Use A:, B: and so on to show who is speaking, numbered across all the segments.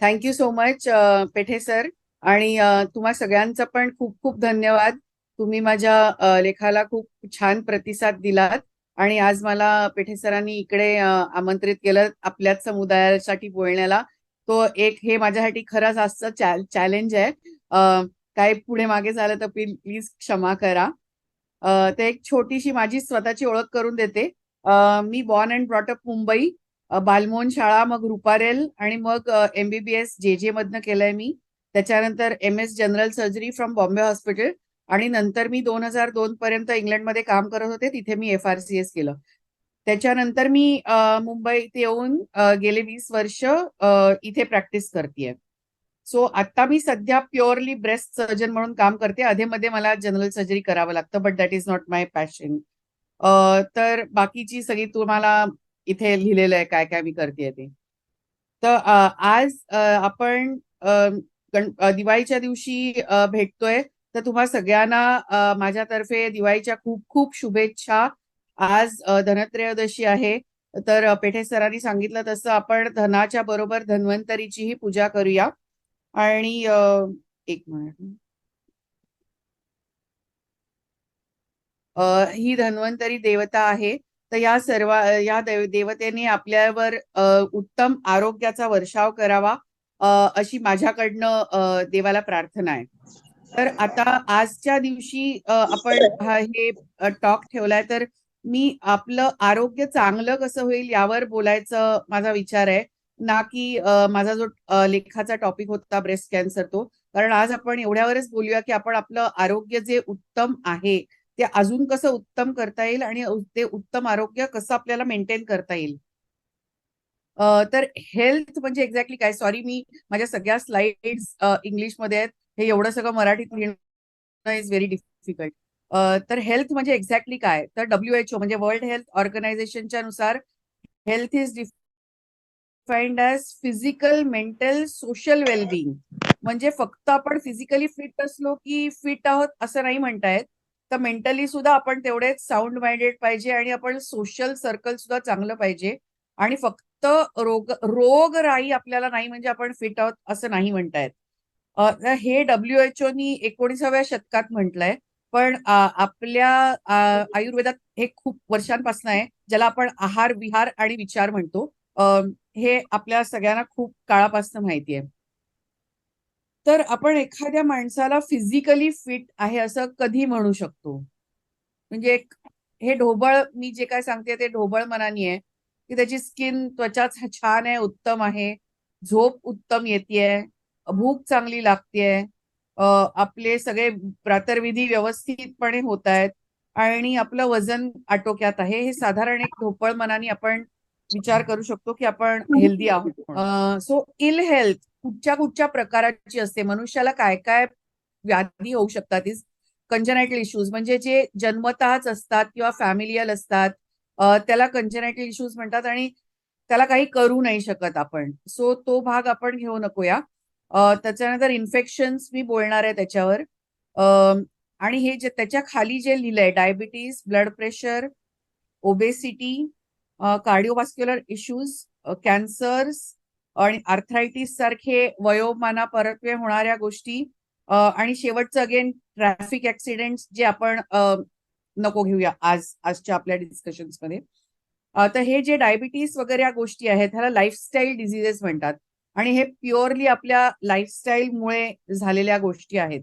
A: Thank you so much पेठे sir. आणि तुम्हा सगळ्यांचा पण खूप खूप धन्यवाद. तुम्ही माझ्या लेखाला खूप छान प्रतिसाद दिलात आणि आज मला पेठे सरांनी इकडे आमंत्रित केलं आपल्याच समुदायासाठी बोलण्याला. तो एक हे माझ्यासाठी खरंच आजचं चॅलेंज आहे. काय पुढे मागे झालं तर प्लीज क्षमा करा. ते एक छोटीशी माझी स्वतःची ओळख करून देते. मी born and brought up Mumbai, Balmohan शाळा, मग रुपारेल आणि मग MBBS जे मधनं केलंय मी. त्याच्यानंतर MS general surgery from Bombay hospital आणि नंतर मी 2002 पर्यंत इंग्लंडमध्ये काम करत होते. तिथे मी FRCS केलं. त्याच्यानंतर मी मुंबईत येऊन गेले 20 वर्ष इथे प्रॅक्टिस करतेय. सो आता मी सध्या प्युअरली ब्रेस्ट सर्जन म्हणून काम करते. अधेमध्ये मला जनरल सर्जरी करावं लागतं, but that is not my passion. तर बाकीची सगळी तुम्हाला इथे लिहिलेलं आहे काय काय मी करते ते. तर आज आपण दिवाळीच्या दिवशी भेटतोय. तर तुम्हा सगळ्यांना माझ्यातर्फे दिवाळीच्या खूप खूप शुभेच्छा. आज धनत्रयोदशी आहे. तर पेठे सरांनी सांगितलं तसं आपण धनाच्या बरोबर धन्वंतरीचीही पूजा करूया. आणि एक मिनिट. ही धन्वंतरी देवता आहे. तर देवतेने आपल्यावर उत्तम आरोग्याचा वर्षाव करावा, अशी माझ्याकडनं देवाला प्रार्थना आहे. तर आता आजच्या दिवशी आपण हे टॉक ठेवलाय. तर मी आपलं आरोग्य चांगलं कसं होईल यावर बोलायचं माझा विचार आहे, ना की माझा जो लेखाचा टॉपिक होता ब्रेस्ट कॅन्सर तो. कारण आज आपण एवढ्यावरच बोलूया की आपण आपलं आरोग्य जे उत्तम आहे ते अजून कसं उत्तम करता येईल आणि ते उत्तम आरोग्य कसं आपल्याला मेंटेन करता येईल. तर हेल्थ म्हणजे एक्झॅक्टली काय? सॉरी, मी माझ्या सगळ्या स्लाइड्स इंग्लिशमध्ये आहेत. हे एवढं सगळं मराठीत लिहिणं इज व्हेरी डिफिकल्ट. तर हेल्थ म्हणजे एक्झॅक्टली काय? तर WHO म्हणजे वर्ल्ड हेल्थ ऑर्गनायझेशनच्या नुसार health is defined as physical, mental, social wellbeing. म्हणजे फक्त आपण फिजिकली फिट असलो की फिट आहोत असं नाही म्हणतायत. तर मेंटली सुद्धा आपण तेवढेच साऊंड माइंडेड पाहिजे आणि आपण सोशल सर्कल सुद्धा चांगलं पाहिजे. आणि फक्त रोगराई आपल्याला नाही म्हणजे आपण फिट आहोत असं नाही म्हणतायत. हे WHO नी 19व्या शतकात म्हटलंय. पण आपल्या आयुर्वेदात हे खूप वर्षांपासून आहे, ज्याला आपण आहार विहार आणि विचार म्हणतो. अ, हे आपल्या सगळ्यांना खूप काळापासून माहिती आहे. तर आपण एखाद्या माणसाला फिजिकली फिट आहे असं कधी म्हणू शकतो? म्हणजे हे ढोबळ, मी जे काय सांगते ते ढोबळ मनानी आहे, की त्याची स्किन, त्वचा छान आहे, उत्तम आहे, झोप उत्तम येतेय, भूक चांगली लागतेय, आपले सगळे प्रातर्विधी व्यवस्थितपणे होत आहेत आणि आपलं वजन आटोक्यात आहे. हे साधारण एक ढोबळ मनानी आपण विचार करू शकतो की आपण हेल्दी आहोत म्हणून. सो इल हेल्थ कुठच्या कुठच्या प्रकाराची असते, मनुष्याला काय काय व्याधी होऊ शकतात. कंजनायटल इश्यूज म्हणजे जे जन्मतःच असतात किंवा फॅमिलियल असतात, त्याला कंजनायटल इश्यूज म्हणतात आणि त्याला काही करू नाही शकत आपण. सो तो भाग आपण घेऊ नकोया. त्याच्यानंतर इन्फेक्शन्स मी बोलणार आहे त्याच्यावर. अ, आणि हे जे त्याच्या खाली जे लिहिलंय, diabetes, blood pressure, obesity, cardiovascular issues, cancers आणि आर्थरायटिस सारखे वयोमानापरत्वे होणाऱ्या गोष्टी, आणि शेवटचं अगेन ट्रॅफिक ऍक्सिडेंट जे आपण नको घेऊया आजच्या आपल्या डिस्कशन्स मध्ये. तर हे जे डायबिटीस वगैरे या गोष्टी आहेत ह्याला लाईफस्टाईल डिझिजेस म्हणतात आणि हे प्युअरली आपल्या लाईफस्टाईलमुळे झालेल्या गोष्टी आहेत.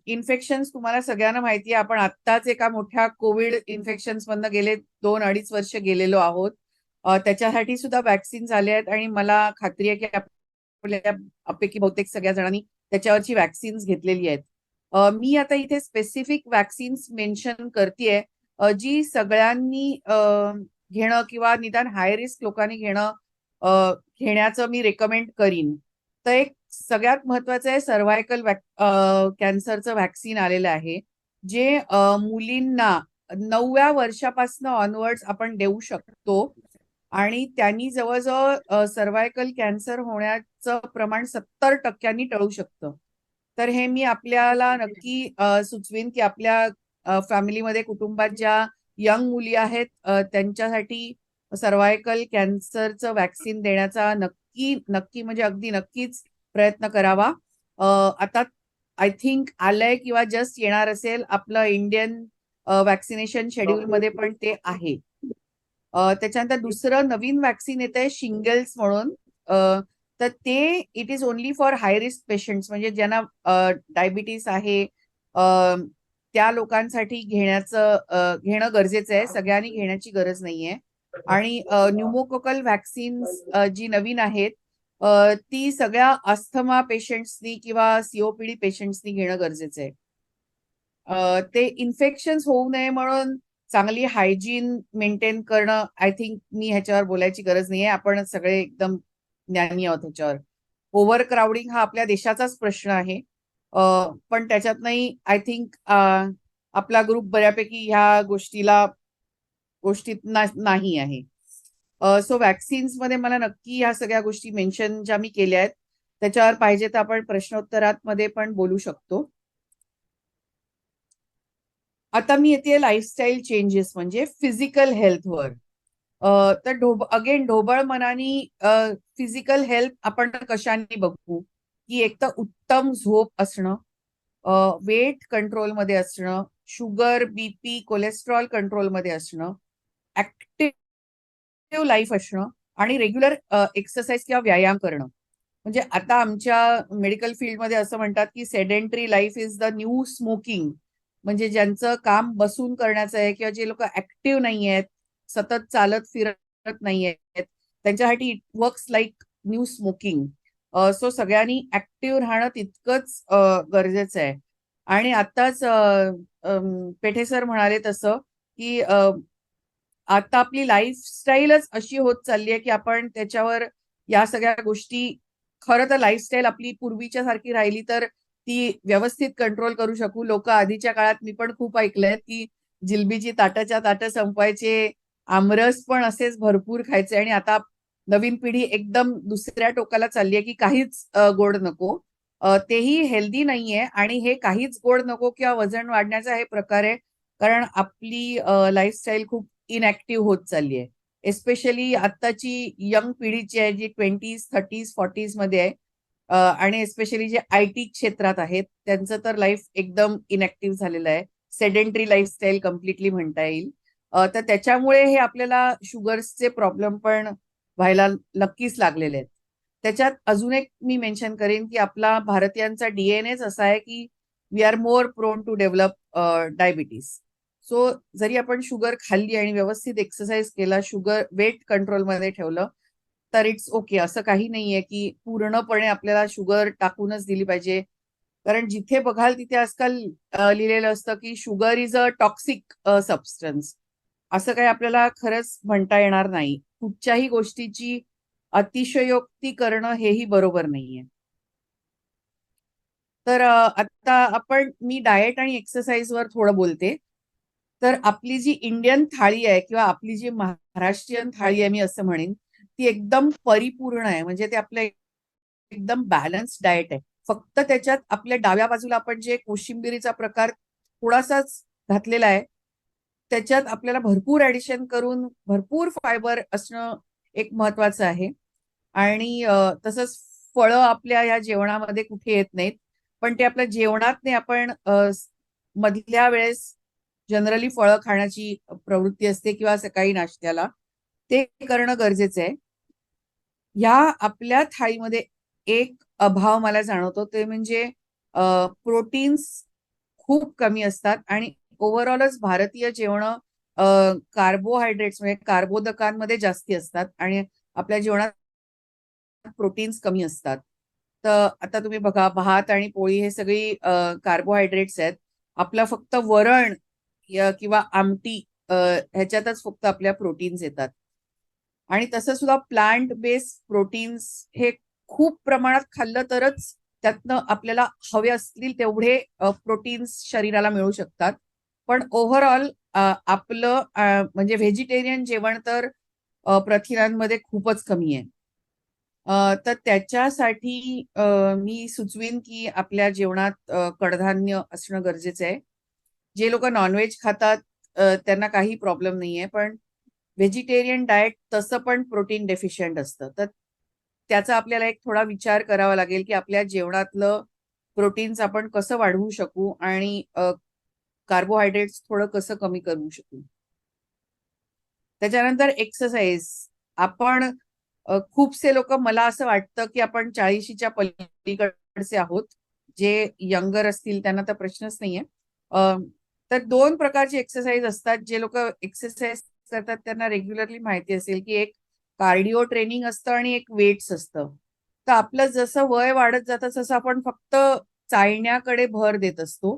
A: इन्फेक्शन तुम्हाला सगळ्यांना माहिती आहे. आपण आत्ताच एका मोठ्या कोविड इन्फेक्शन्स मधनं गेले 2-2.5 वर्ष गेलेलो आहोत. त्याच्यासाठी सुद्धा वॅक्सिन झाले आहेत आणि मला खात्री आहे की आपल्या पैकी बहुतेक सगळ्या जणांनी त्याच्यावरची वॅक्सिन्स घेतलेली आहेत. मी आता इथे स्पेसिफिक वॅक्सिन्स मेन्शन करतेय, जी सगळ्यांनी घेणं किंवा निदान हाय रिस्क लोकांनी घेण्याचं मी रेकमेंड करीन. तर एक सगळ्यात महत्वाचं आहे, सर्व्हायकल कॅन्सरचं व्हॅक्सिन आलेलं आहे, जे मुलींना 9व्या वर्षापासून ऑनवर्ड्स आपण देऊ शकतो आणि त्यांनी जवळजवळ सर्व्हायकल कॅन्सर होण्याचं प्रमाण 70% टळू शकतं. तर हे मी आपल्याला नक्की सुचवीन की आपल्या फॅमिलीमध्ये, कुटुंबात ज्या यंग मुली आहेत त्यांच्यासाठी सर्व्हायकल कॅन्सरचं व्हॅक्सिन देण्याचा नक्की नक्की म्हणजे अगदी नक्कीच प्रयत्न करावा. आता आय थिंक आलंय किंवा जस्ट येणार असेल आपलं इंडियन वॅक्सिनेशन शेड्यूल मध्ये पण ते आहे. त्याच्यानंतर दुसरं नवीन वॅक्सिन येत आहे शिंगल्स म्हणून. तर ते it is only for high risk patients, म्हणजे ज्यांना डायबिटीस आहे त्या लोकांसाठी घेणं गरजेचं आहे. सगळ्यांनी घेण्याची गरज नाहीये. आणि न्यूमोकोकल व्हॅक्सिन जी नवीन आहेत ती सगळ्या अस्थमा पेशंट्सनी किंवा सीओपीडी पेशंट्सनी घेणं गरजेचं आहे. ते इन्फेक्शन्स होऊ नये म्हणून चांगली हायजीन मेंटेन करणं, आय थिंक मी ह्याच्यावर बोलायची गरज नाहीये. आपण सगळे एकदम ज्ञानी आहोत ह्याच्यावर. ओव्हर क्राऊडिंग हा आपल्या देशाचाच प्रश्न आहे. पण त्याच्यातनंही आय थिंक आपला ग्रुप बऱ्यापैकी ह्या गोष्टीत नाही आहे. सो वॅक्सिन्स मध्ये मला नक्की ह्या सगळ्या गोष्टी मेन्शन ज्या मी केल्या आहेत त्याच्यावर पाहिजे तर आपण प्रश्नोत्तरात मध्ये पण बोलू शकतो. आता मी येते लाईफस्टाईल चेंजेस म्हणजे फिजिकल हेल्थवर. तर अगेन ढोबळ मनानी फिजिकल हेल्थ आपण कशाने बघू की एक तर उत्तम झोप असणं, वेट कंट्रोलमध्ये असणं, शुगर बीपी कोलेस्ट्रॉल कंट्रोलमध्ये असणं, ऍक्टिव्ह लाईफ असणं आणि रेग्युलर एक्सरसाइज किंवा व्यायाम करणं. म्हणजे आता आमच्या मेडिकल फील्डमध्ये असं म्हणतात की sedentary life is the new smoking. म्हणजे ज्यांचं काम बसून करण्याचं आहे किंवा जे लोक ऍक्टिव्ह नाही आहेत, सतत चालत फिरत नाही आहेत, त्यांच्यासाठी it works like new smoking. So सगळ्यांनी ऍक्टिव्ह राहणं तितकंच गरजेचं आहे. आणि आताच पेठे सर म्हणाले तसं की आता आपली लाईफस्टाईलच अशी होत चालली आहे की आपण त्याच्यावर या सगळ्या गोष्टी, खरं तर लाईफस्टाईल आपली पूर्वीच्या सारखी राहिली तर ती व्यवस्थित कंट्रोल करू शकू. लोक आधीच्या काळात मी पण खूप ऐकलंय की जिलबीची ताटाच्या ताटं संपवायचे, आमरस पण असेच भरपूर खायचे. आणि आता नवीन पिढी एकदम दुसऱ्या टोकाला चालली आहे की काहीच गोड नको. तेही हेल्दी नाहीये. आणि हे काहीच गोड नको किंवा वजन वाढण्याचा हे प्रकार आहे कारण आपली लाईफस्टाईल खूप इनऍक्टिव्ह होत चालली आहे. एस्पेशली आत्ताची यंग पिढीची आहे जी 20s 30s 40s मध्ये आहे. आणि एस्पेशली जे आय टी क्षेत्रात आहेत त्यांचं तर लाईफ एकदम इनऍक्टिव्ह झालेलं आहे. सेडेंटरी लाईफस्टाईल कम्प्लिटली म्हणता येईल. तर त्याच्यामुळे हे आपल्याला शुगर्सचे प्रॉब्लेम पण व्हायला नक्कीच लागलेले आहेत. त्याच्यात अजून एक मी मेन्शन करेन की आपला भारतीयांचा डीएनएच असा आहे की we are more prone to develop diabetes. So जरी आपण शुगर खाल्ली आणि व्यवस्थित एक्सरसाइज केला, शुगर वेट कंट्रोलमध्ये ठेवलं तर इट्स ओके. असं काही नाहीये की पूर्णपणे आपल्याला शुगर टाकूनच दिली पाहिजे. कारण जिथे बघाल तिथे आजकाल लिहिलेलं असतं की sugar is a toxic substance. असं काही आपल्याला खरंच म्हणता येणार नाही. कुठच्याही गोष्टीची अतिशयोक्ती करणं हेही बरोबर नाहीये. तर आता मी डाएट आणि एक्सरसाइज वर थोडं बोलते. तर आपली जी इंडियन थाळी आहे किंवा आपली जी महाराष्ट्रीयन थाळी आहे मी असं म्हणेन ती एकदम परिपूर्ण आहे. म्हणजे ते आपलं एकदम बॅलन्स डाएट आहे. फक्त त्याच्यात आपल्या डाव्या बाजूला आपण जे कोशिंबिरीचा प्रकार थोडासाच घातलेला आहे त्याच्यात आपल्याला भरपूर ऍडिशन करून भरपूर फायबर असणं एक महत्वाचं आहे. आणि तसंच फळं आपल्या या जेवणामध्ये कुठे येत नाहीत. पण ते आपल्या जेवणात नाही आपण मधल्या वेळेस जनरली फळं खाण्याची प्रवृत्ती असते किंवा सकाळी नाश्त्याला ते करणं गरजेचं आहे. ह्या आपल्या थाळीमध्ये एक अभाव मला जाणवतो ते म्हणजे प्रोटीन्स खूप कमी असतात. आणि ओव्हरऑलच भारतीय जेवण कार्बोहायड्रेट्स म्हणजे कार्बोदकांमध्ये जास्ती असतात आणि आपल्या जेवणात प्रोटीन्स कमी असतात. तर आता तुम्ही बघा भात आणि पोळी हे सगळी कार्बोहायड्रेट्स आहेत. आपलं फक्त वरण किंवा आमटी ह्याच्यातच फक्त आपल्या प्रोटीन्स येतात. आणि तसं सुद्धा प्लांट बेस्ड प्रोटीन्स हे खूप प्रमाणात खाल्लं तरच त्यातनं आपल्याला हवे असतील तेवढे प्रोटीन्स शरीराला मिळू शकतात. पण ओव्हरऑल आपलं म्हणजे व्हेजिटेरियन जेवण तर प्रथिनांमध्ये खूपच कमी आहे. तर त्याच्यासाठी मी सुचवीन की आपल्या जेवणात कडधान्य असणं गरजेचं आहे. जे लोक नॉनव्हेज खातात त्यांना काही प्रॉब्लेम नाहीये. पण व्हेजिटेरियन डाएट तसं पण प्रोटीन डेफिशियंट असतं. तर त्याचा आपल्याला एक थोडा विचार करावा लागेल की आपल्या जेवणातलं प्रोटीन्स आपण कसं वाढवू शकू आणि कार्बोहायड्रेट्स थोडं कसं कमी करू शकू. त्याच्यानंतर एक्सरसाइज. आपण खूपसे लोक, मला असं वाटतं की आपण 40च्या पलीकडचे आहोत. जे यंगर असतील त्यांना तर प्रश्नच नाहीये. तर दोन प्रकारचे एक्सरसाइज असतात. जे लोक एक्सरसाइज करतात त्यांना रेग्युलरली माहिती असेल की एक कार्डिओ ट्रेनिंग असतं आणि एक वेट्स असतं. तर आपलं जसं वय वाढत जातं तसं आपण फक्त चालण्याकडे भर देत असतो.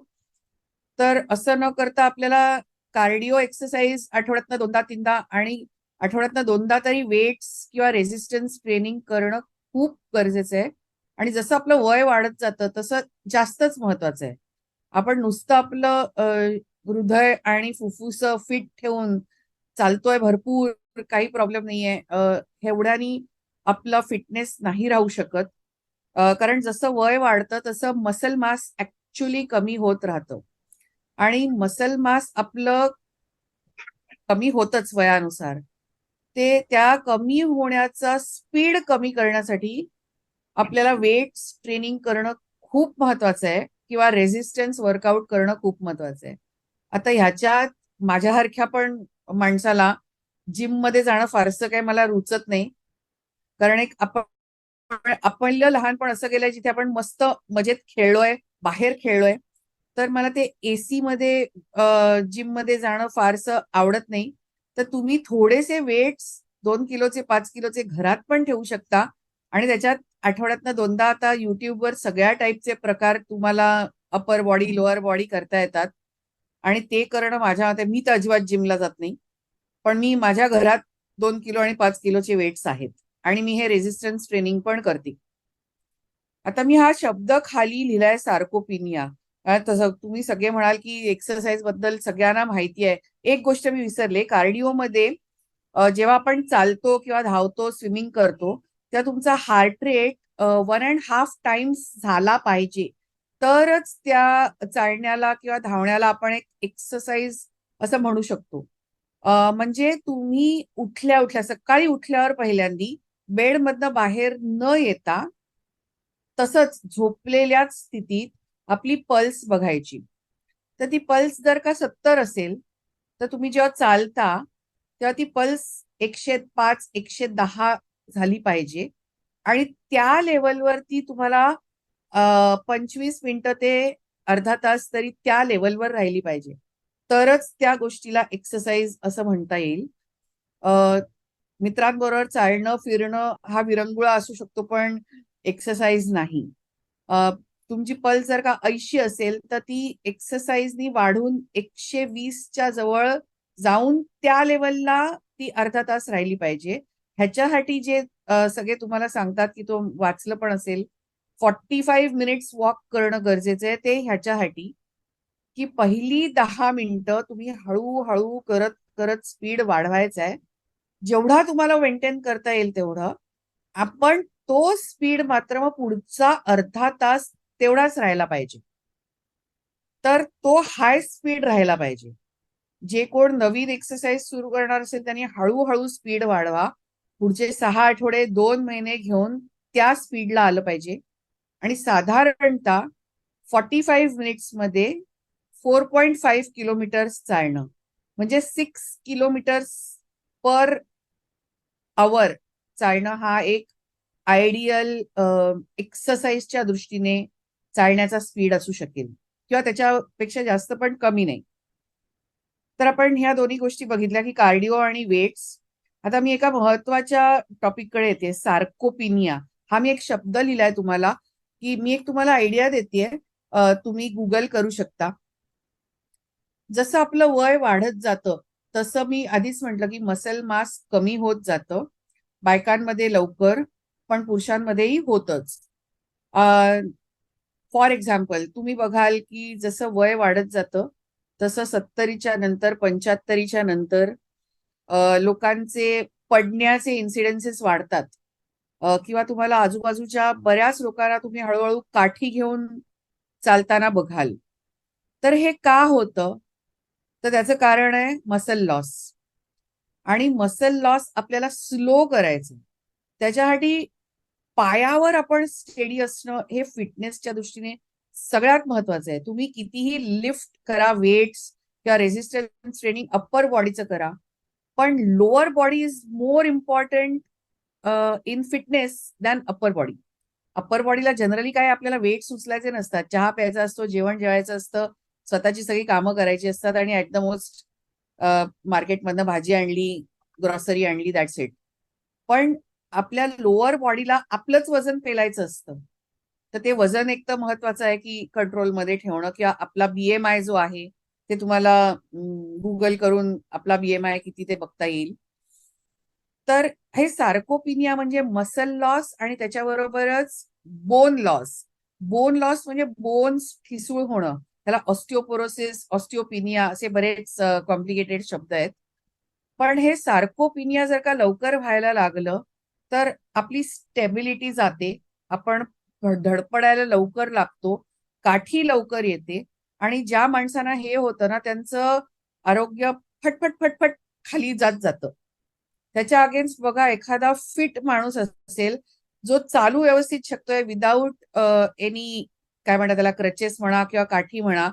A: तर असं न करता आपल्याला कार्डिओ एक्सरसाइज आठवड्यातनं दोनदा तीनदा आणि आठवड्यातनं दोनदा तरी वेट्स किंवा रेझिस्टन्स ट्रेनिंग करणं खूप गरजेचं आहे. आणि जसं आपलं वय वाढत जातं तसं जास्तच महत्वाचं आहे. आपण नुसतं आपलं हृदय आणि फुफ्फुस फिट ठेवून चालतोय भरपूर, काही प्रॉब्लेम नाहीये, एवढ्यानी आपला फिटनेस नाही राहू शकत. कारण जसं वय वाढतं तसं मसल मास ऍक्च्युली कमी होत राहतं. आणि मसल मास आपलं कमी होतच वयानुसार. ते त्या कमी होण्याचा स्पीड कमी करण्यासाठी आपल्याला वेट्स ट्रेनिंग करणं खूप महत्वाचं आहे किंवा रेझिस्टन्स वर्कआउट करणं खूप महत्वाचं आहे. आता ह्याच्यात माझ्यासारख्या पण माणसाला जिम मध्ये जाणं फारसं काही मला रुचत नाही. कारण एक आपलं लहानपण असं गेलंय जिथे आपण मस्त मजेत खेळलोय, बाहेर खेळलोय. तर मला ते एसी मध्ये जिम मध्ये जाणं फारसं आवडत नाही. तर तुम्ही थोडेसे वेट्स 2 किलोचे 5 किलोचे घरात पण ठेवू शकता. आणि त्याच्यात आठवड्यातनं दोनदा आता युट्यूबवर सगळ्या टाईपचे प्रकार तुम्हाला अपर बॉडी लोअर बॉडी करता येतात. आणि ते करणं माझ्या मते, मी तर अजिबात जिमला जात नाही. पण मी माझ्या घरात 2 किलो आणि 5 किलोचे वेट्स आहेत. आणि मी हे रेझिस्टन्स ट्रेनिंग पण करते. आता मी हा शब्द खाली लिहिलाय सार्कोपिनिया. तसं तुम्ही सगळे म्हणाल की एक्सरसाइज बद्दल सगळ्यांना माहिती आहे. एक गोष्ट मी विसरले, कार्डिओमध्ये जेव्हा आपण चालतो किंवा धावतो, स्विमिंग करतो, तेव्हा तुमचा हार्ट रेट 1.5 टाइम्स झाला पाहिजे. तरच त्या चालण्याला किंवा धावण्याला आपण एक एक्सरसाइज असं म्हणू शकतो. म्हणजे तुम्ही उठल्या उठल्या सकाळी उठल्यावर पहिल्यांदी बेडमधनं बाहेर न येता तसंच झोपलेल्याच स्थितीत आपली पल्स बघायची. तर ती पल्स जर का 70 असेल, तर तुम्ही जेव्हा चालता तेव्हा ती पल्स 105 110 झाली पाहिजे. आणि त्या लेवलवरती तुम्हाला 25 मिनिटं ते अर्धा तास तरी त्या लेवलवर राहिली पाहिजे. तरच त्या गोष्टीला एक्सरसाइज असं म्हणता येईल. अ, मित्रांबरोबर चालणं फिरणं हा विरंगुळा असू शकतो, पण एक्सरसाइज नाही. अ, तुमची पल्स जर का 80 असेल तर ती एक्सरसाइजनी वाढून 120च्या जवळ जाऊन त्या लेवलला ती अर्धा तास राहिली पाहिजे. ह्याच्यासाठी जे सगळे तुम्हाला सांगतात की तो वाचलं पण असेल, 45 मिनिट्स वॉक करणं गरजेचं आहे. ते ह्याच्यासाठी की पहिली 10 मिनिटं तुम्ही हळूहळू करत करत स्पीड वाढवायचा आहे. जेवढा तुम्हाला मेंटेन करता येईल तेवढं. आपण तो स्पीड मात्र मग पुढचा अर्धा तास तेवढाच राहायला पाहिजे. तर तो हाय स्पीड राहायला पाहिजे. जे कोण नवीन एक्सरसाइज सुरू करणार असेल त्यांनी हळूहळू स्पीड वाढवा. पुढचे 6 आठवडे 2 महिने घेऊन त्या स्पीडला आलं पाहिजे. आणि साधारणतः 45 मिनिट्स मध्ये 4.5 किलोमीटर्स चालणं, म्हणजे 6 किलोमीटर्स पर आवर चालणं हा एक आयडियल एक्सरसाइजच्या दृष्टीने चालण्याचा स्पीड असू शकेल. किंवा त्याच्यापेक्षा जास्त पण कमी नाही. तर आपण ह्या दोन्ही गोष्टी बघितल्या की कार्डिओ आणि वेट्स. आता मी एका महत्वाच्या टॉपिककडे येते, सार्कोपिनिया. हा मी एक शब्द लिहिलाय तुम्हाला, की मी एक तुम्हाला आयडिया देतेय. तुम्ही गुगल करू शकता. जसं आपलं वय वाढत जातं तसं मी आधीच म्हटलं की मसल मास कमी होत जातं. बायकांमध्ये लवकर, पण पुरुषांमध्येही होतच. फॉर एक्झाम्पल तुम्ही बघाल की जसं वय वाढत जातं तसं 70च्या नंतर 75च्या नंतर लोकांचे पडण्याचे इन्सिडेन्सेस वाढतात. किंवा तुम्हाला आजूबाजूच्या बऱ्याच लोकांना तुम्ही हळूहळू काठी घेऊन चालताना बघाल. तर हे का होतं? तर त्याचं कारण आहे मसल लॉस. आणि मसल लॉस आपल्याला स्लो करायचं. त्याच्यासाठी पायावर आपण स्टेडी असणं हे फिटनेसच्या दृष्टीने सगळ्यात महत्वाचं आहे. तुम्ही कितीही लिफ्ट करा, वेट्स किंवा रेझिस्टन्स ट्रेनिंग अप्पर बॉडीचं करा, पण lower body is more important in fitness than upper body. Upper बॉडीला जनरली काय आपल्याला वेट्स उचलायचे नसतात, चहा प्यायचा असतो, जेवण जेवायचं असतं, स्वतःची सगळी कामं करायची असतात आणि ऍट द मोस्ट मार्केटमधनं भाजी आणली, ग्रॉसरी आणली, दॅट्स इट. पण आपल्या लोअर बॉडीला आपलंच वजन पेलायचं असतं. तर ते वजन एक तर महत्वाचं आहे की कंट्रोलमध्ये ठेवणं, किंवा आपला बीएमआय जो आहे ते तुम्हाला गुगल करून आपला बीएमआय किती ते बघता येईल. तर हे सार्कोपिनिया म्हणजे मसल लॉस आणि त्याच्याबरोबरच बोन लॉस. बोन लॉस म्हणजे बोन्स ठिसूळ होणं, त्याला ऑस्टिओपोरोसिस, ऑस्टिओपिनिया असे बरेच कॉम्प्लिकेटेड शब्द आहेत. पण हे सार्कोपिनिया जर का लवकर व्हायला लागलं तर आपली स्टेबिलिटी जाते, आपण धडपडायला लवकर लागतो, काठी लवकर येते, आणि ज्या माणसांना हे होतं ना त्यांचं आरोग्य फटफट फटफट खाली जात जातं. त्याच्या अगेन्स्ट बघा, एखादा फिट माणूस असेल जो चालू व्यवस्थित शकतोय विदाऊट एनी, काय म्हणतात त्याला, क्रचेस म्हणा किंवा काठी म्हणा,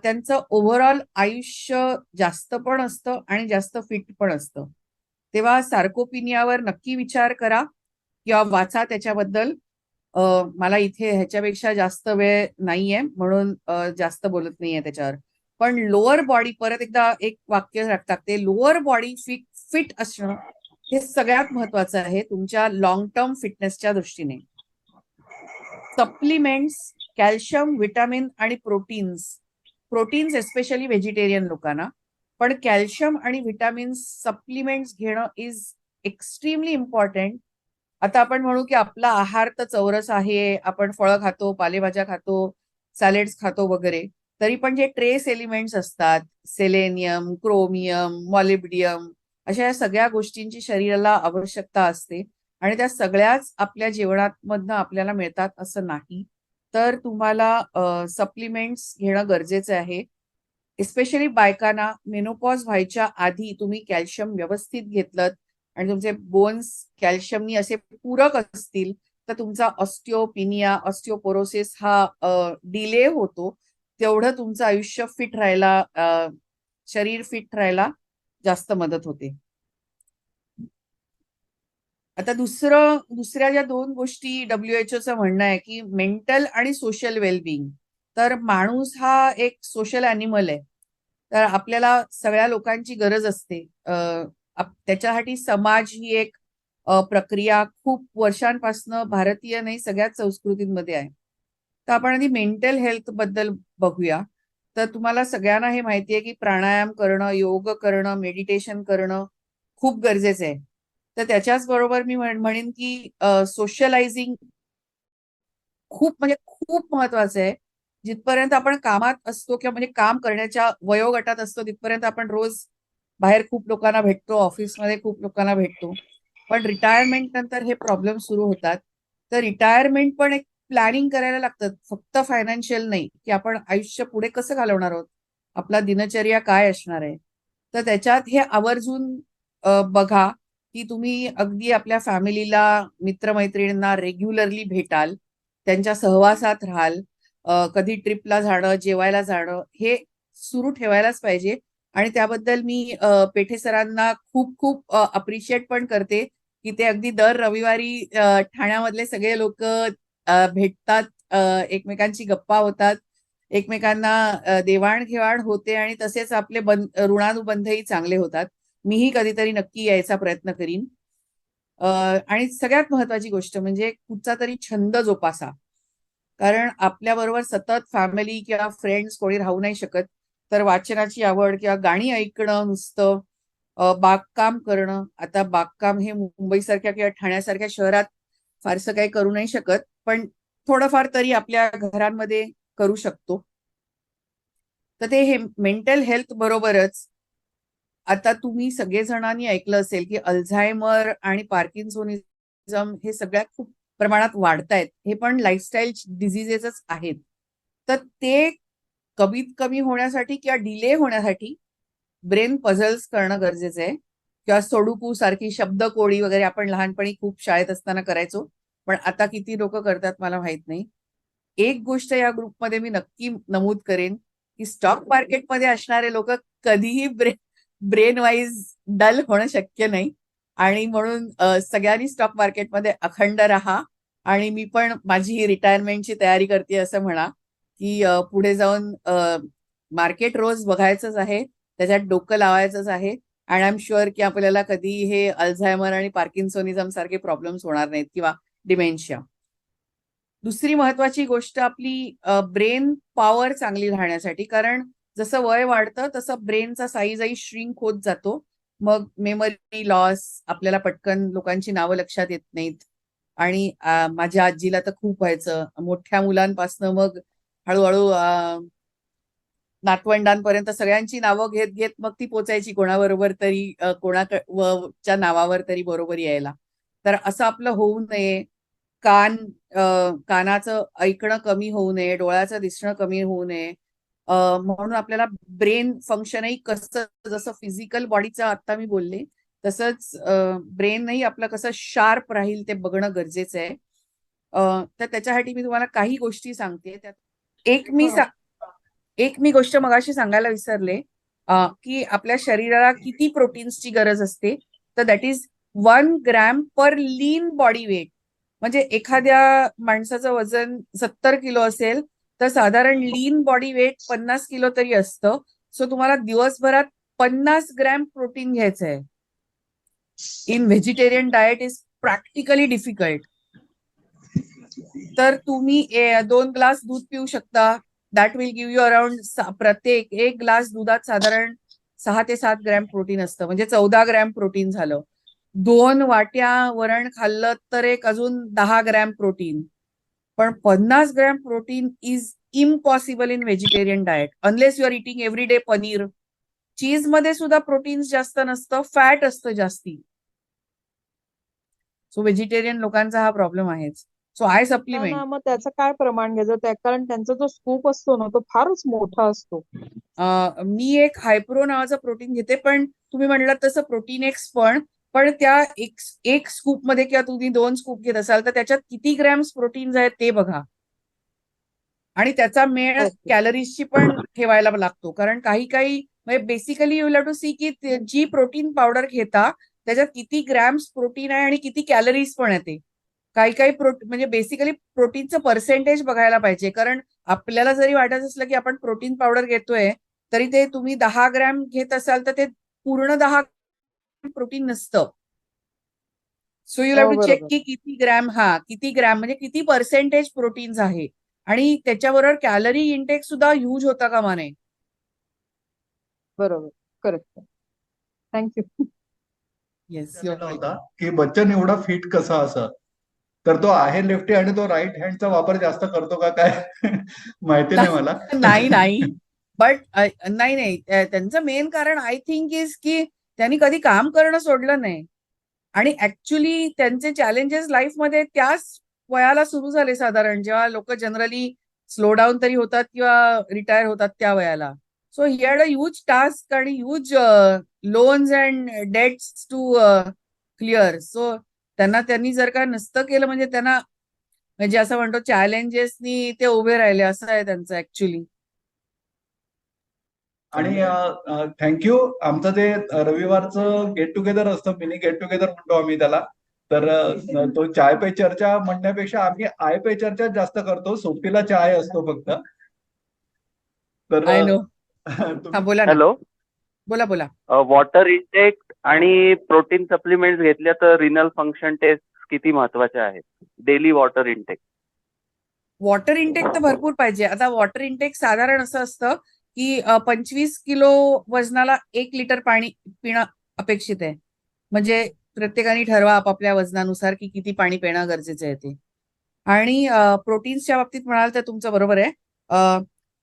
A: त्यांचं ओव्हरऑल आयुष्य जास्त पण असतं आणि जास्त फिट पण असतं. तेव्हा सार्कोपिनियावर नक्की विचार करा किंवा वाचा त्याच्याबद्दल. मला इथे ह्याच्यापेक्षा जास्त वेळ नाहीये म्हणून जास्त बोलत नाहीये त्याच्यावर. पण लोअर बॉडी, परत एकदा एक वाक्य टाकते, लोअर बॉडी फिट असणं हे सगळ्यात महत्वाचं आहे तुमच्या लॉंग टर्म फिटनेसच्या दृष्टीने. सप्लिमेंट्स, कॅल्शियम, विटामिन आणि प्रोटीन्स एस्पेशली व्हेजिटेरियन लोकांना, पण कॅल्शियम आणि विटामिन्स सप्लिमेंट्स घेणं इज एक्स्ट्रीमली इम्पॉर्टंट. आता आपण म्हणू की आपला आहार तर चौरस आहे, आपण फळं खातो, पालेभाज्या खातो, सॅलेड्स खातो वगैरे, तरी पण जे ट्रेस एलिमेंट्स असतात, सेलेनियम, क्रोमियम, मॉलिब्डियम, अशा या सगळ्या गोष्टींची शरीराला आवश्यकता असते आणि त्या सगळ्याच आपल्या जेवणामधनं आपल्याला मिळतात असं नाही. तर तुम्हाला सप्लिमेंट्स घेणं गरजेचं आहे. एस्पेशली बायकांना मेनोपॉज व्हायच्या आधी तुम्ही कॅल्शियम व्यवस्थित घेतलं आणि तुमचे बोन्स कॅल्शियमनी असे पूरक असतील तर तुमचा ऑस्टिओपिनिया, ऑस्टिओपोरोसिस हा डिले होतो. तेवढं तुमचं आयुष्य फिट राहायला, शरीर फिट राहायला जास्त मदत होते. आता दुसऱ्या ज्या 2 गोष्टी WHO म्हणणं आहे की मेंटल आणि सोशल वेलबिंग. तर माणूस हा एक सोशल ॲनिमल आहे. तर आपल्याला सगळ्या लोकांची गरज असते. त्याच्यासाठी समाज ही एक प्रक्रिया खूप वर्षांपासून भारतीय नाही सगळ्याच संस्कृतींमध्ये आहे. तर आपण आधी मेंटल हेल्थ बद्दल बघूया. तर तुम्हाला सगळ्यांना हे माहिती आहे की प्राणायाम करणं, योग करणं, मेडिटेशन करणं खूप गरजेचं आहे. तर त्याच्याच बरोबर मी म्हणेन की सोशलायझिंग खूप म्हणजे खूप महत्वाचं आहे. जिथपर्यंत आपण कामात असतो किंवा म्हणजे काम करण्याच्या वयोगटात असतो तिथपर्यंत आपण रोज बाहेर खूप लोकांना भेटतो, ऑफिसमध्ये खूप लोकांना भेटतो. पण रिटायरमेंट नंतर हे प्रॉब्लेम सुरू होतात. तर रिटायरमेंट पण एक प्लॅनिंग करायला लागतं, फक्त फायनान्शियल नाही, की आपण आयुष्य पुढे कसं घालवणार आहोत, आपला दिनचर्या काय असणार आहे. तर त्याच्यात हे आवर्जून बघा की तुम्ही अगदी आपल्या फॅमिलीला, मित्रमैत्रिणींना रेग्युलरली भेटाल, त्यांच्या सहवासात राहाल, कधी ट्रिपला जाणं, जेवायला जाणं हे सुरू ठेवायलाच पाहिजे. आणि त्याबद्दल मी पेठे सरांना खूप खूप अप्रिशिएट पण करते की ते अगदी दर रविवारी ठाण्यामधले सगळे लोक भेटतात, एकमेकांची गप्पा होतात, एकमेकांना देवाणघेवाण होते आणि तसेच आपले ऋणानुबंधही चांगले होतात. मीही कधीतरी नक्की यायचा प्रयत्न करीन. आणि सगळ्यात महत्वाची गोष्ट म्हणजे कुठचा तरी छंद जोपासा, कारण आपल्या बरोबर सतत फॅमिली किंवा फ्रेंड्स कोणी राहू नाही शकत. तर वाचनाची आवड किंवा गाणी ऐकणं, नुसतं बागकाम करणं. आता बागकाम हे मुंबईसारख्या किंवा ठाण्यासारख्या शहरात फारसं काही करू नाही शकत, पण थोडंफार तरी आपल्या घरांमध्ये करू शकतो. तर ते हे मेंटल हेल्थ बरोबरच, आता तुम्ही सगळेजणांनी ऐकलं असेल की अल्झायमर आणि पार्किन्सोनिझम हे सगळ्यात खूप प्रमाणात वाढतायत. हे पण लाईफस्टाईल डिझिजेसच आहेत. तर ते कमीत कमी होण्यासाठी किंवा डिले होण्यासाठी ब्रेन पझल्स करणं गरजेचं आहे, किंवा सोडुकू सारखी शब्दकोळी वगैरे आपण लहानपणी खूप शाळेत असताना करायचो. पण आता किती लोक करतात मला माहित नाही. एक गोष्ट या ग्रुपमध्ये मी नक्की नमूद करेन की स्टॉक मार्केटमध्ये असणारे लोक कधीही ब्रेन वाईज डल होणं शक्य नाही. आणि म्हणून सगळ्यांनी स्टॉक मार्केटमध्ये अखंड राहा. आणि मी पण माझी रिटायरमेंटची तयारी करते असं म्हणा की पुढे जाऊन मार्केट रोज बघायचंच आहे, त्याच्यात डोकं लावायचंच आहे. आणि आय एम शुअर की आपल्याला कधी हे अल्झायमर आणि पार्किन्सोनिझम सारखे प्रॉब्लेम्स होणार नाहीत किंवा डिमेन्शिया. दुसरी महत्वाची गोष्ट आपली ब्रेन पॉवर चांगली राहण्यासाठी, कारण जसं वय वाढतं तसं ब्रेनचा साईजही श्रिंक होत जातो. मग मेमरी लॉस, आपल्याला पटकन लोकांची नावं लक्षात येत नाहीत. आणि माझ्या आजीला तर खूप व्हायचं. मोठ्या मुलांपासनं मग हळूहळू नातवंडांपर्यंत सगळ्यांची नावं घेत घेत मग ती पोचायची कोणाबरोबर तरी, कोणाच्या नावावर तरी बरोबर यायला. तर असं आपलं होऊ नये. कानाचं ऐकणं कमी होऊ नये, डोळ्याचं दिसणं कमी होऊ नये. म्हणून आपल्याला ब्रेन फंक्शनही कसं, जसं फिजिकल बॉडीचं आता मी बोलले तसंच ब्रेनही आपलं कसं शार्प राहील ते बघणं गरजेचं आहे. तर त्याच्यासाठी मी तुम्हाला काही गोष्टी सांगते. त्यात एक मी एक मी गोष्ट मगाशी सांगायला विसरले की आपल्या शरीराला किती प्रोटीन्सची गरज असते. तर that is 1 gram per lean body weight. म्हणजे एखाद्या माणसाचं वजन 70 किलो असेल तर साधारण लीन बॉडी वेट 50 किलो तरी असतं. सो तुम्हाला दिवसभरात 50 ग्रॅम प्रोटीन घ्यायचं आहे. In vegetarian diet is practically difficult. तर तुम्ही 2 ग्लास दूध पिऊ शकता. That will give you around, प्रत्येक 1 ग्लास दुधात साधारण 6 ते 7 ग्रॅम प्रोटीन असतं, म्हणजे 14 ग्रॅम प्रोटीन झालं. 2 वाट्या वरण खाल्लं तर एक अजून 10 ग्रॅम प्रोटीन. पण 50 gram protein is impossible in vegetarian diet unless you are eating every day paneer. Cheese मध्ये सुद्धा प्रोटीन्स जास्त नसतं, फॅट असतं जास्ती. सो व्हेजिटेरियन लोकांचा हा प्रॉब्लेम आहेच. So I supplement.
B: मग त्याचं काय प्रमाण घ्यायचं कारण त्यांचा जो स्कूप असतो ना तो फारच मोठा असतो.
A: मी एक हायप्रो नावाचं प्रोटीन घेते, पण तुम्ही म्हणलात तसं प्रोटीन एक्स पण त्या एक स्कूप मध्ये किंवा तुम्ही 2 स्कूप घेत असाल तर त्याच्यात किती ग्रॅम्स प्रोटीन्स आहेत ते बघा. आणि त्याचा मेळ
B: ओके.
A: कॅलरीजची पण ठेवायला लागतो, कारण काही काही म्हणजे basically you have to see की जी प्रोटीन पावडर घेता त्याच्यात किती ग्रॅम्स प्रोटीन आहे आणि किती कॅलरीज पण येते. काही काही म्हणजे बेसिकली प्रोटीनचं पर्सेंटेज बघायला पाहिजे, कारण आपल्याला जरी वाटत असलं की आपण प्रोटीन पावडर घेतोय तरी ते तुम्ही 10 ग्रॅम घेत असाल तर ते पूर्ण 10 प्रोटीन नसतं. So you have to check
B: बरोबर
A: की किती ग्रॅम म्हणजे किती पर्सेंटेज प्रोटीन्स आहे. आणि त्याच्याबरोबर कॅलरी इंटेक सुद्धा ह्यूज होता कामा नये.
B: बरोबर. करेक्ट. थँक्यू.
A: येस,
C: होता की बच्चन एवढा फिट कसा असा, तर तो आहे लेफ्टी आणि तो राईट हँडचा वापर जास्त करतो का काय माहिती नाही मला.
A: नाही नाही, बट नाही नाही, त्यांचं मेन कारण आय थिंक इज की त्यांनी कधी काम करणं सोडलं नाही. आणि ऍक्च्युली त्यांचे चॅलेंजेस लाईफमध्ये त्याच वयाला सुरू झाले, साधारण जेव्हा लोक जनरली स्लो डाऊन तरी होतात किंवा रिटायर होतात त्या वयाला. So he had a huge task आणि huge loans and debts to clear. So त्यांनी जर का नसतं केलं म्हणजे त्यांना, म्हणजे असं म्हणतो चॅलेंजेसनी ते उभे राहिले, असं आहे त्यांचं ऍक्च्युली.
C: आणि थँक्यू. आमचं ते रविवारचं गेट टुगेदर असतं, मिनी गेट टुगेदर म्हणतो आम्ही त्याला. तर तो चाय पे चर्चा म्हणण्यापेक्षा आम्ही आय पे चर्चा जास्त करतो. सोबतीला चाय असतो फक्त. तर
A: आय नो. हा बोला ना.
D: हॅलो.
A: बोला बोला.
D: वॉटर इंटेक आणि प्रोटीन सप्लिमेंट्स घेतल्या तर रिनल फंक्शन टेस्ट किती महत्वाचे आहेत? Daily water intake.
A: Water intake तर भरपूर पाहिजे. आता वॉटर इंटेक साधारण असं असतं की 25 किलो वजनाला 1 लिटर पाणी पिणं अपेक्षित आहे. म्हणजे प्रत्येकाने ठरवा आपापल्या वजनानुसार की किती पाणी पिणं गरजेचं आहे ते. आणि प्रोटीन्सच्या बाबतीत म्हणाल तर तुमचं बरोबर आहे.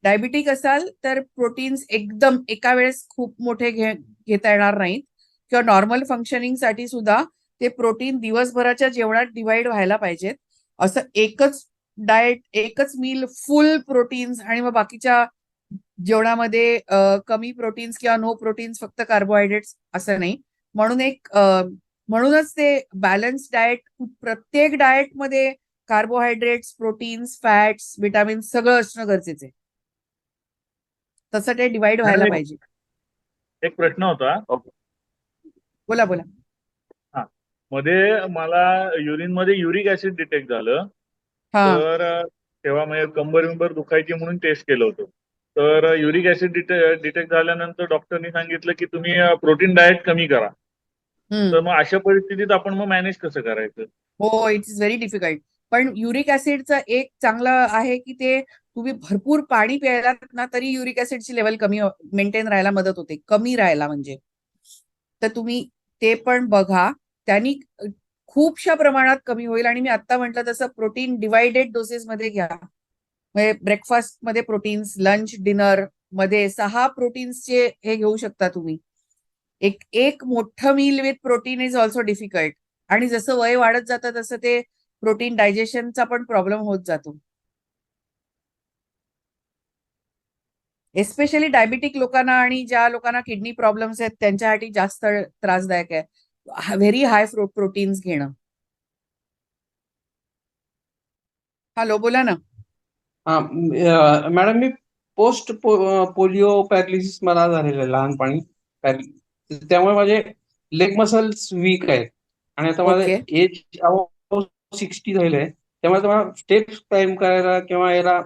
A: डायबिटिक असाल तर प्रोटीन्स एकदम एका वेळेस खूप मोठे घेता येणार नाहीत, किंवा नॉर्मल फंक्शनिंगसाठी सुद्धा ते प्रोटीन दिवसभराच्या जेवणात डिवाइड व्हायला पाहिजेत. असं एकच डाएट, एकच मील फुल प्रोटीन्स आणि मग बाकीच्या जेवणामध्ये कमी प्रोटीन्स किंवा नो प्रोटीन्स, फक्त कार्बोहायड्रेट्स, असं नाही. म्हणून एक म्हणूनच ते बॅलन्स डाएट, प्रत्येक डाएटमध्ये कार्बोहायड्रेट्स, प्रोटीन्स, फॅट्स, विटामिन्स सगळं असणं गरजेचं आहे. तसं ते डिवाइड व्हायला
E: मॅडम
A: पाहिजे.
E: एक प्रश्न होता.
A: बोला बोला.
E: हा, मध्ये मला युरिन मध्ये युरिक ऍसिड डिटेक्ट झालं.
A: हा
E: तर तेव्हा म्हणजे कंबर विंबर दुखायची म्हणून टेस्ट केलं होतं. तर युरिक ऍसिड डिटेक्ट झाल्यानंतर डॉक्टरनी सांगितलं की तुम्ही प्रोटीन डाएट कमी करा. तर मग अशा परिस्थितीत आपण मग मॅनेज कसं करायचं?
A: हो, इट इज व्हेरी डिफिकल्ट. पण युरिक ऍसिडचं एक चांगलं आहे की ते तुम्ही भरपूर पाणी प्यायला ना तरी युरिक ऍसिडची लेवल कमी मेंटेन राहायला मदत होते, कमी राहायला म्हणजे. तर तुम्ही ते पण बघा, त्यांनी खूपशा प्रमाणात कमी होईल. आणि मी आता म्हटलं तसं प्रोटीन डिवायडेड डोसेस मध्ये घ्या. म्हणजे ब्रेकफास्ट मध्ये प्रोटीन्स, लंच डिनर मध्ये 6 प्रोटीन्सचे हे घेऊ शकता तुम्ही. एक मोठं meal with protein is also difficult. आणि जसं वय वाढत जातं तसं ते प्रोटीन डायजेशनचा पण प्रॉब्लेम होत जातो. एस्पेशली डायबिटिक लोकांना आणि ज्या लोकांना किडनी प्रॉब्लेम्स आहेत त्यांच्यासाठी जास्त त्रासदायक आहे व्हेरी हाय प्रोटीन्स घेणं. हॅलो, बोला ना.
F: मॅडम मी पोस्ट पोलिओ पॅरालिसिस मला झालेलं आहे लहानपणी. त्यामुळे माझे लेग मसल्स वीक आहेत आणि आता माझं
A: ओके.
F: एज 60 झालेलं आहे. त्यामुळे मला स्टेप्स क्लाइंब करायला किंवा याला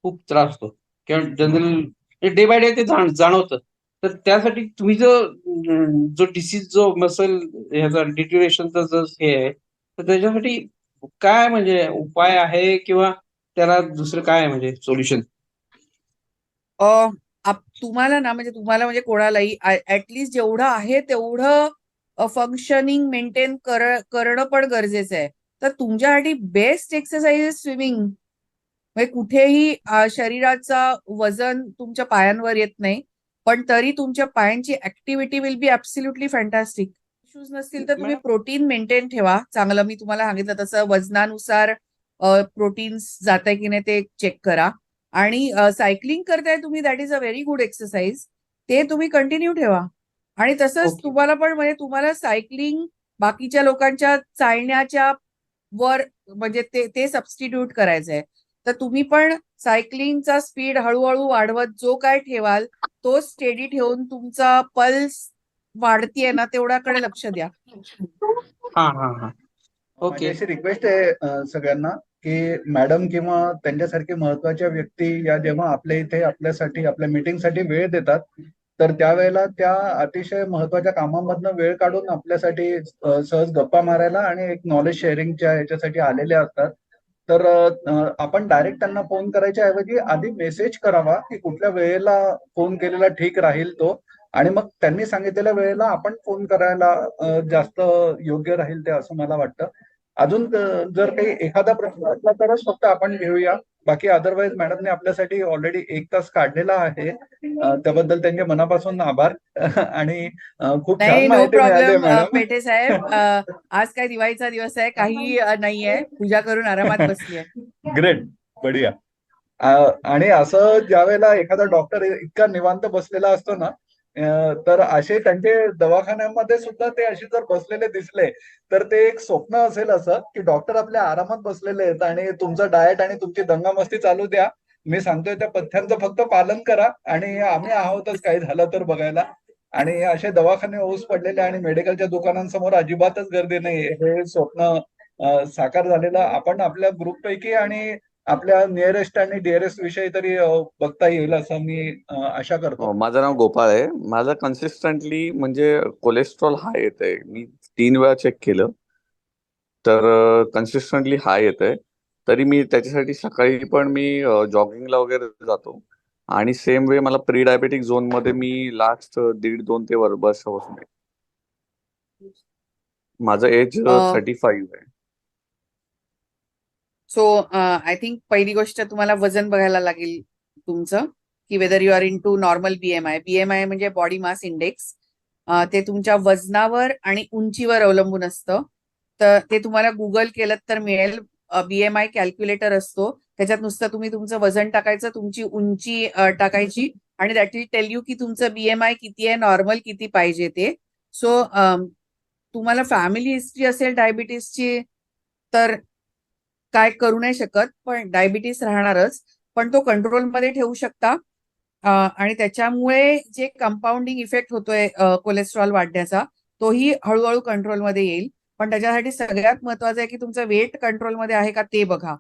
F: खूप त्रास होतो किंवा जनरल डे बाय डे ते जाणवतं. तर त्यासाठी तुम्ही जो डिसीज जो मसल ह्याचा डिट्युरेशनचा जो हे आहे तर त्याच्यासाठी काय म्हणजे उपाय आहे किंवा त्याला दुसरं काय आहे म्हणजे सोल्युशन?
A: तुम्हाला ना म्हणजे कोणालाही ऍटलिस्ट जेवढं आहे तेवढं फंक्शनिंग मेंटेन करणं पण गरजेचं आहे. तर तुमच्यासाठी बेस्ट एक्सरसाइज स्विमिंग. म्हणजे कुठेही शरीराचा वजन तुमच्या पायांवर येत नाही, पण तरी तुमच्या पायांची activity will be absolutely fantastic. Issues नसतील तर तुम्ही
F: मॅडम
A: प्रोटीन मेंटेन ठेवा चांगलं. मी तुम्हाला सांगितलं तसं वजनानुसार प्रोटीन्स जात की नाही ते चेक करा. आणि सायकलिंग करताय तुम्ही, that is a very good exercise. ते तुम्ही कंटिन्यू ठेवा. आणि तसंच
F: ओके.
A: तुम्हाला पण म्हणजे तुम्हाला सायकलिंग बाकीच्या लोकांच्या चालण्याच्या वर म्हणजे ते सबस्टिट्यूट करायचंय. तर तुम्ही पण सायकलिंगचा स्पीड हळूहळू वाढवत जो काय ठेवाल तो स्टेडी ठेवून तुमचा पल्स वाढतीये ना तेवढ्याकडे लक्ष द्या.
F: हा हा हा
C: माझी
F: ओके.
C: अशी रिक्वेस्ट आहे सगळ्यांना की मॅडम किंवा त्यांच्यासारखी महत्वाच्या व्यक्ती या जेव्हा आपल्या इथे आपल्यासाठी आपल्या मीटिंगसाठी वेळ देतात तर त्यावेळेला त्या अतिशय महत्वाच्या कामामधनं वेळ काढून आपल्यासाठी सहज गप्पा मारायला आणि एक नॉलेज शेअरिंगच्या ह्याच्यासाठी आलेले असतात. तर आपण डायरेक्ट त्यांना फोन करायच्या ऐवजी आधी मेसेज करावा की कुठल्या वेळेला फोन केलेला ठीक राहील तो, आणि मग त्यांनी सांगितलेल्या वेळेला आपण फोन करायला जास्त योग्य राहील ते असं मला वाटतं. अजून जर काही एखादा प्रश्न असला तरच फक्त आपण घेऊया. बाकी अदरवाईज मॅडमने आपल्यासाठी ऑलरेडी 1 तास काढलेला आहे. त्याबद्दल त्यांचे मनापासून आभार. आणि खूप छान
A: नाही, नो
C: माहिती मिळाली
A: प्रॉब्लेम
C: मॅडम.
A: पेठे साहेब. आज काय दिवाळीचा दिवस आहे, काही नाहीये. पूजा करून आरामात बसली आहे.
C: ग्रेट, बढिया. आणि असं ज्या वेळेला एखादा डॉक्टर इतका निवांत बसलेला असतो ना तर असे त्यांचे दवाखान्यामध्ये सुद्धा ते असे जर बसलेले दिसले तर ते एक स्वप्न असेल असं की डॉक्टर आपल्या आरामात बसलेले आहेत आणि तुमचं डाएट आणि तुमची दंगामस्ती चालू द्या. मी सांगतोय त्या पथ्यांचं फक्त पालन करा आणि आम्ही आहोतच काही झालं तर बघायला. आणि असे दवाखाने ओस पडलेले आणि मेडिकलच्या दुकानांसमोर अजिबातच गर्दी नाही, हे स्वप्न साकार झालेलं आपण आपल्या ग्रुपपैकी आणि आपल्या नियरेस्ट आणि डिअरेस्ट विषयी तरी बघता येईल असं मी आशा करतो.
G: माझं नाव गोपाळ आहे. माझं कन्सिस्टंटली म्हणजे कोलेस्ट्रॉल हाय येत आहे. मी 3 वेळा चेक केलं तर कन्सिस्टंटली हाय येत आहे. तरी मी त्याच्यासाठी सकाळी पण मी जॉगिंगला वगैरे जातो. आणि सेम वे मला प्री डायबेटिक झोन मध्ये मी लास्ट 1.5-2 ते वर्षापासून आहे. माझं एज 35 आहे.
A: सो आय थिंक पहिली गोष्ट तुम्हाला वजन बघायला लागेल तुमचं, की whether you are in to normal BMI. BMI म्हणजे बॉडी मास इंडेक्स. ते तुमच्या वजनावर आणि उंचीवर अवलंबून असतं. तर ते तुम्हाला गुगल केलं तर मिळेल. बीएमआय कॅल्क्युलेटर असतो, त्याच्यात नुसतं तुम्ही तुमचं वजन टाकायचं, तुमची उंची टाकायची आणि दॅट विल टेल यू की तुमचं बीएमआय किती आहे, नॉर्मल किती पाहिजे ते. सो तुम्हाला फॅमिली हिस्ट्री असेल डायबिटीसची तर काय करू नाही शकत, पण डायबिटीस राहणारच, पण तो कंट्रोलमध्ये ठेवू शकता. आणि त्याच्यामुळे जे कंपाऊंडिंग इफेक्ट होतोय कोलेस्ट्रॉल वाढण्याचा, तोही हळूहळू कंट्रोलमध्ये येईल. पण त्याच्यासाठी सगळ्यात महत्वाचं आहे की तुमचं वेट कंट्रोलमध्ये आहे का ते बघा.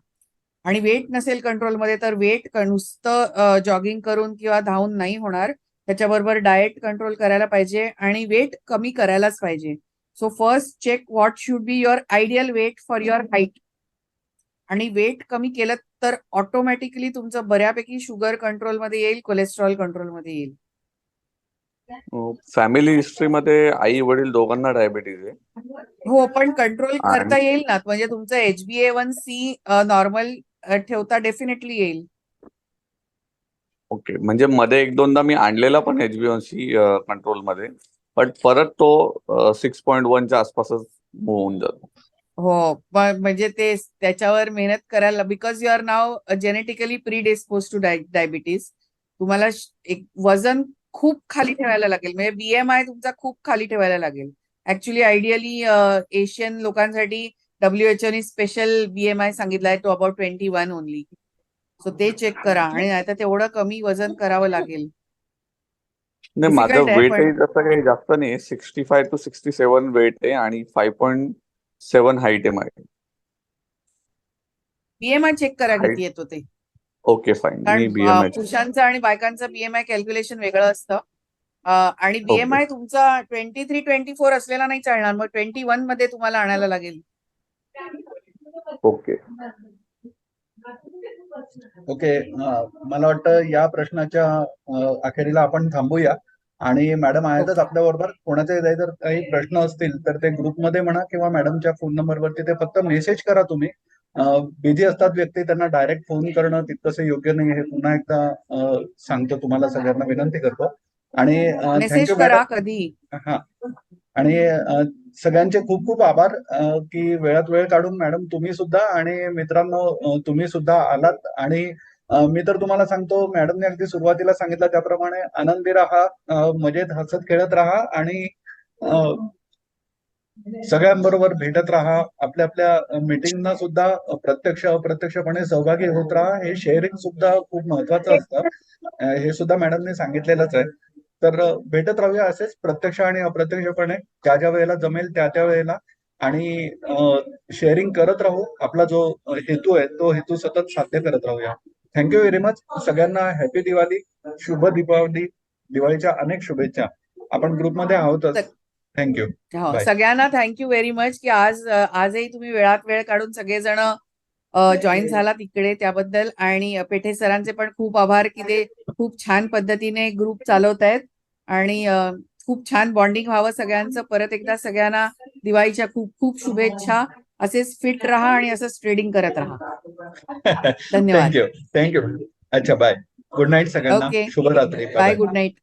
A: आणि वेट नसेल कंट्रोलमध्ये तर वेट नुसतं जॉगिंग करून किंवा धावून नाही होणार. त्याच्याबरोबर डाएट कंट्रोल करायला पाहिजे आणि वेट कमी करायलाच पाहिजे. So first check what should be your ideal weight for your height. आणि वेट कमी केलं तर ऑटोमॅटिकली तुमचं बऱ्यापैकी शुगर कंट्रोलमध्ये येईल, कोलेस्ट्रॉल कंट्रोलमध्ये येईल.
G: फॅमिली हिस्ट्रीमध्ये आई वडील दोघांना डायबिटीज आहे.
A: हो, पण कंट्रोल करता
G: आणि
A: येईल ना, म्हणजे तुमचं HbA1c नॉर्मल ठेवता डेफिनेटली येईल.
G: ओके, म्हणजे मध्ये एक दोनदा मी आणलेला पण HbA1c कंट्रोलमध्ये, पण परत तो 6.1च्या आसपासच होऊन जातो.
A: हो, म्हणजे ते त्याच्यावर मेहनत करायला, because you are now genetically predispose to diabetes. तुम्हाला एक वजन खूप खाली ठेवायला लागेल, म्हणजे BMI तुमचा खूप खाली ठेवायला लागेल. ऍक्च्युली आयडियली एशियन लोकांसाठी WHO ने स्पेशल BMI सांगितलाय टू अबाउट 21 ओनली. सो ते चेक करा, आणि नाहीतर तेवढं कमी वजन करावं लागेल.
G: नाही, माझं
A: डिफिकल्ट आहे
G: वेट
A: पण
G: तसं काही जास्त नाही, 65 to 67 वेट आहे आणि 5.7 हाईट आहे माझी.
A: BMI चेक करा
G: हाईट
A: किती येतो ते.
G: Okay, fine.
A: कारण
G: मी BMI
A: पुरुषांचं आणि बायकांचं BMI कॅल्क्युलेशन वेगळं असतं. आणि
G: ओके.
A: BMI तुमचा 23-24 असलेला नाही चालणार, मग 21 मध्ये तुम्हाला आणायला लागेल.
G: ओके.
C: ओके. मला वाटतं या प्रश्नाच्या अखेरीला आपण थांबूया. आणि मॅडम आहेतच
A: ओके.
C: आपल्या बरोबर. कोणाचे जर काही प्रश्न असतील तर ते ग्रुपमध्ये म्हणा किंवा मॅडमच्या फोन नंबरवरती ते फक्त मेसेज करा तुम्ही. बिझी असतात व्यक्ती, त्यांना डायरेक्ट फोन करणं तितकंसं योग्य नाही, हे पुन्हा एकदा सांगतो, तुम्हाला सगळ्यांना विनंती करतो. आणि
A: मेसेज
C: थँक्यू
A: करा
C: मॅडम.
A: कधी.
C: हा, आणि सगळ्यांचे खूप खूप आभार की वेळात वेळ काढून मॅडम तुम्ही सुद्धा आणि मित्रांनो तुम्ही सुद्धा आलात. आणि मी तर तुम्हाला सांगतो, मॅडमने अगदी सुरुवातीला सांगितलं त्याप्रमाणे आनंदी राहा, मजेत हसत खेळत राहा आणि सगळ्यांबरोबर भेटत राहा. आपल्या आपल्या मीटिंगना सुद्धा प्रत्यक्ष अप्रत्यक्षपणे सहभागी होत राहा. हे शेअरिंग सुद्धा खूप महत्वाचं असतं, हे सुद्धा मॅडमने सांगितलेलंच आहे. तर भेटत राहूया असेच प्रत्यक्ष आणि अप्रत्यक्षपणे, ज्या ज्या वेळेला जमेल त्या त्या वेळेला. आणि शेअरिंग करत राहू. आपला जो हेतू आहे तो हेतू सतत साध्य करत राहूया. Thank you very much. सगळ्यांना हॅपी दिवाळी, शुभ दीपावली, दिवाळीच्या अनेक शुभेच्छा. आपण ग्रुपमध्ये आहोतच. थँक्यू.
A: हो,
C: बाय.
A: सगळ्यांना थँक्यू व्हेरी मच की आजही तुम्ही वेळात वेळ काढून सगळेजण जॉईन झाला तिकडे, त्याबद्दल. आणि पेठे सरांचे पण खूप आभार की ते खूप छान पद्धतीने ग्रुप चालवत आहेत. आणि खूप छान बॉन्डिंग व्हावं सगळ्यांचं. परत एकदा सगळ्यांना दिवाळीच्या खूप खूप शुभेच्छा. असेच फिट राहा आणि असंच ट्रेडिंग करत राहा. धन्यवाद.
C: थँक्यू. अच्छा, बाय. गुड नाईट सगळ्यांना.
A: ओके,
C: शुभरात्री.
A: Bye,
C: bye.
A: Good night.